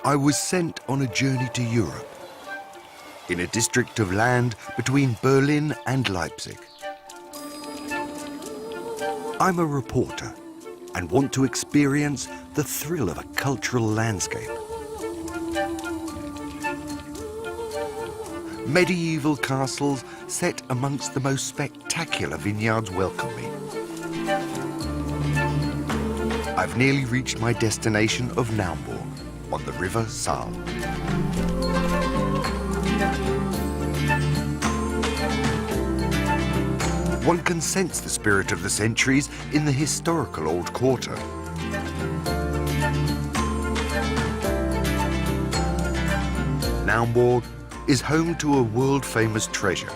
I was sent on a journey to Europe, in a district of land between Berlin and Leipzig. I'm a reporter and want to experience the thrill of a cultural landscape. Medieval castles set amongst the most spectacular vineyards welcome me. I've nearly reached my destination of Naumburg on the river Saale. One can sense the spirit of the centuries in the historical old quarter. Naumburg is home to a world-famous treasure,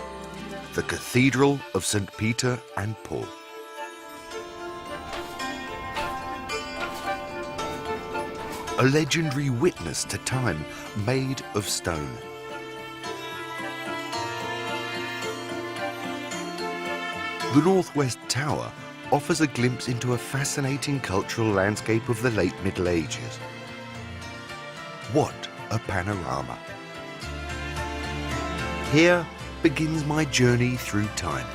the Cathedral of St. Peter and Paul. A legendary witness to time made of stone. The Northwest Tower offers a glimpse into a fascinating cultural landscape of the late Middle Ages. What a panorama! Here begins my journey through time.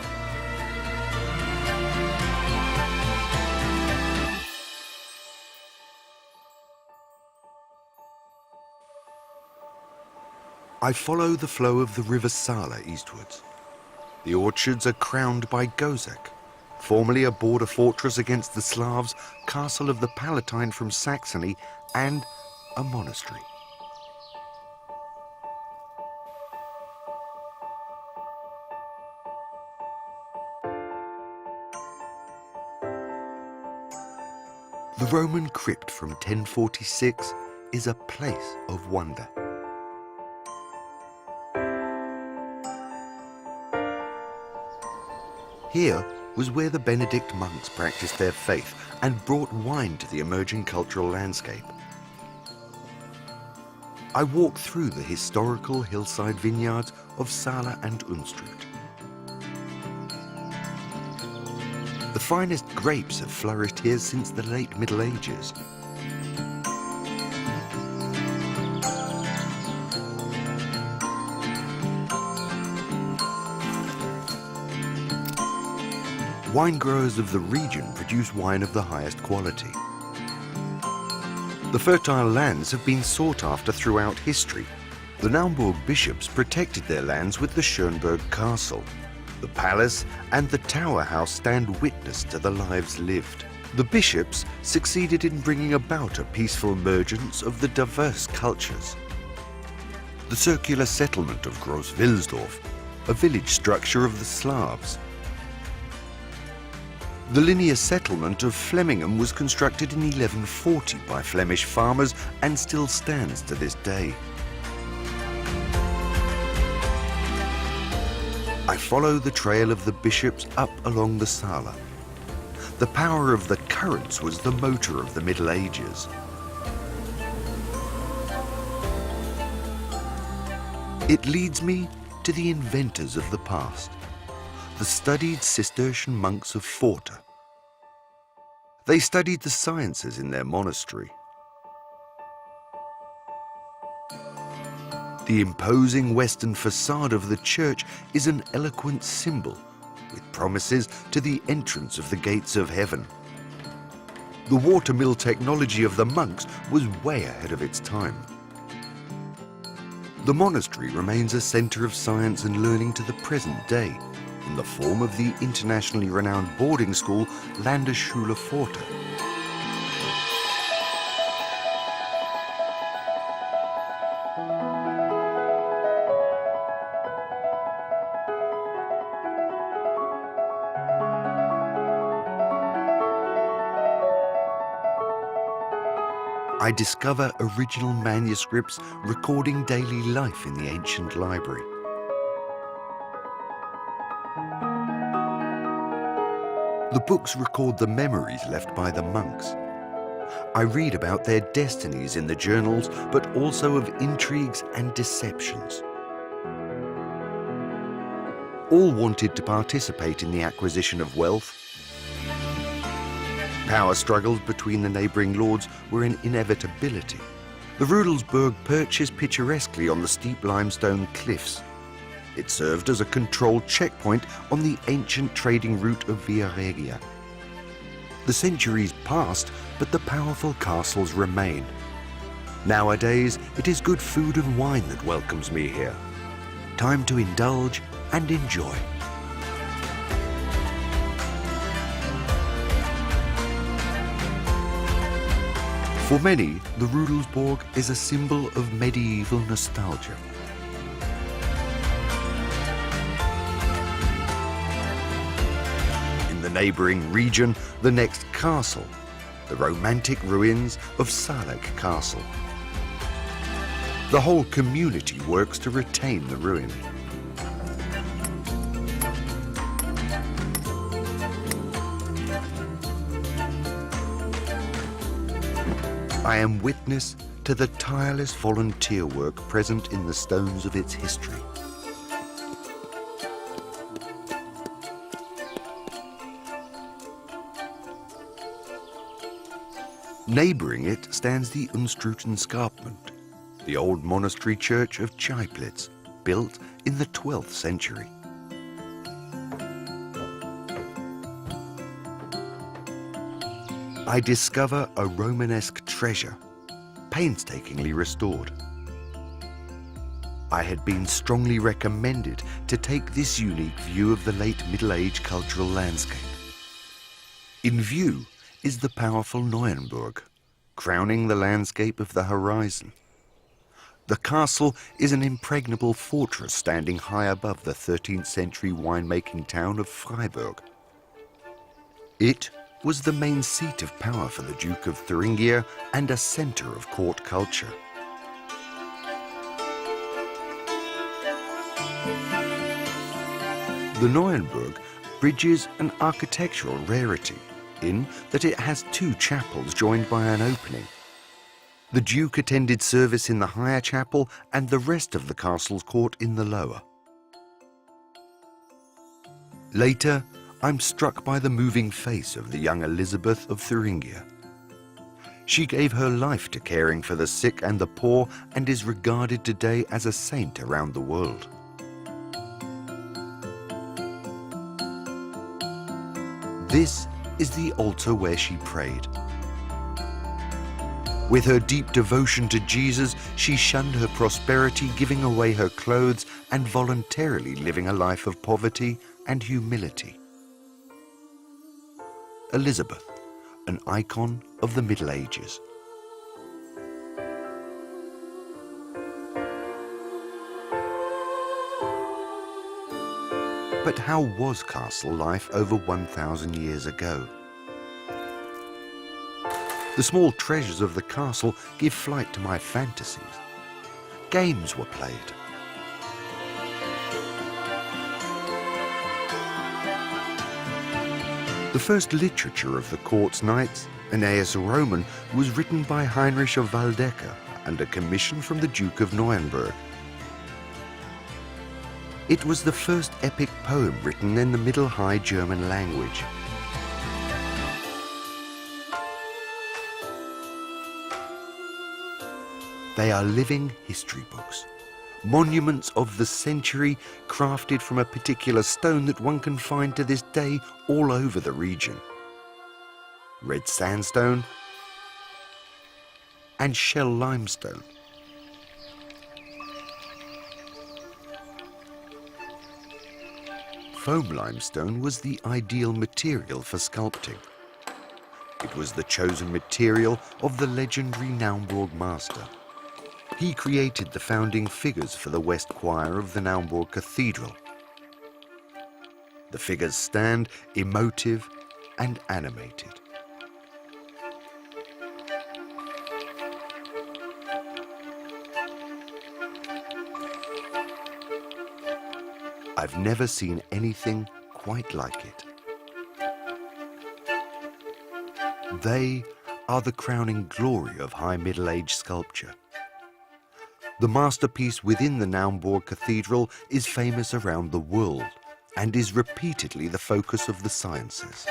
I follow the flow of the river Saale eastwards. The orchards are crowned by Gozek, formerly a border fortress against the Slavs, castle of the Palatine from Saxony, and a monastery. The Roman crypt from 1046 is a place of wonder. Here was where the Benedict monks practiced their faith and brought wine to the emerging cultural landscape. I walked through the historical hillside vineyards of Saale and Unstrut. The finest grapes have flourished here since the late Middle Ages. Wine growers of the region produce wine of the highest quality. The fertile lands have been sought after throughout history. The Naumburg bishops protected their lands with the Schönberg Castle. The palace and the tower house stand witness to the lives lived. The bishops succeeded in bringing about a peaceful mergence of the diverse cultures. The circular settlement of Groß-Wilsdorf, a village structure of the Slavs. The linear settlement of Flemmingham was constructed in 1140 by Flemish farmers and still stands to this day. I follow the trail of the bishops up along the Saale. The power of the currents was the motor of the Middle Ages. It leads me to the inventors of the past, the studied Cistercian monks of Forta. They studied the sciences in their monastery. The imposing western facade of the church is an eloquent symbol, with promises to the entrance of the gates of heaven. The watermill technology of the monks was way ahead of its time. The monastery remains a center of science and learning to the present day, in the form of the internationally renowned boarding school Landesschule Forte. I discover original manuscripts recording daily life in the ancient library. The books record the memories left by the monks. I read about their destinies in the journals, but also of intrigues and deceptions. All wanted to participate in the acquisition of wealth. Power struggles between the neighboring lords were an inevitability, The Rudelsburg perches picturesquely on the steep limestone cliffs. It served as a controlled checkpoint on the ancient trading route of Via Regia. The centuries passed, but the powerful castles remain. Nowadays, it is good food and wine that welcomes me here. Time to indulge and enjoy. For many, the Rudelsburg is a symbol of medieval nostalgia. In the neighbouring region, the next castle, the romantic ruins of Saale Castle. The whole community works to retain the ruin. I am witness to the tireless volunteer work present in the stones of its history. Neighbouring it stands the Unstrut escarpment, the old monastery church of Chyplitz, built in the 12th century. I discover a Romanesque treasure, painstakingly restored. I had been strongly recommended to take this unique view of the late Middle Age cultural landscape. In view is the powerful Naumburg, crowning the landscape of the horizon. The castle is an impregnable fortress standing high above the 13th century winemaking town of Freiburg. It was the main seat of power for the Duke of Thuringia and a centre of court culture. The Naumburg bridges an architectural rarity in that it has two chapels joined by an opening. The Duke attended service in the higher chapel and the rest of the castle's court in the lower. Later, I'm struck by the moving face of the young Elizabeth of Thuringia. She gave her life to caring for the sick and the poor and is regarded today as a saint around the world. This is the altar where she prayed. With her deep devotion to Jesus, she shunned her prosperity, giving away her clothes and voluntarily living a life of poverty and humility. Elizabeth, an icon of the Middle Ages. But how was castle life over 1,000 years ago? The small treasures of the castle give flight to my fantasies. Games were played. The first literature of the court's knights, Aeneas Roman, was written by Heinrich of Waldecker under commission from the Duke of Naumburg. It was the first epic poem written in the Middle High German language. They are living history books, monuments of the century crafted from a particular stone that one can find to this day all over the region. Red sandstone and shell limestone. Foam limestone was the ideal material for sculpting. It was the chosen material of the legendary Naumburg master. He created the founding figures for the west choir of the Naumburg Cathedral. The figures stand emotive and animated. I've never seen anything quite like it. They are the crowning glory of High Middle Age sculpture. The masterpiece within the Naumburg Cathedral is famous around the world and is repeatedly the focus of the sciences.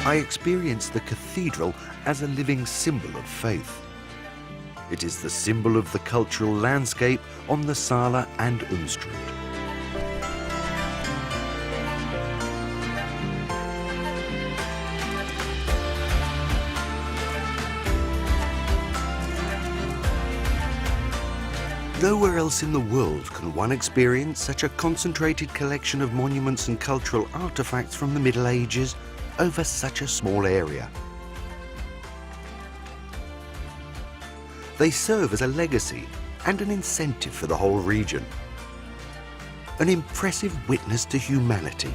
I experience the cathedral as a living symbol of faith. It is the symbol of the cultural landscape on the Saale and Unstrut. Nowhere else in the world can one experience such a concentrated collection of monuments and cultural artifacts from the Middle Ages over such a small area. They serve as a legacy and an incentive for the whole region. An impressive witness to humanity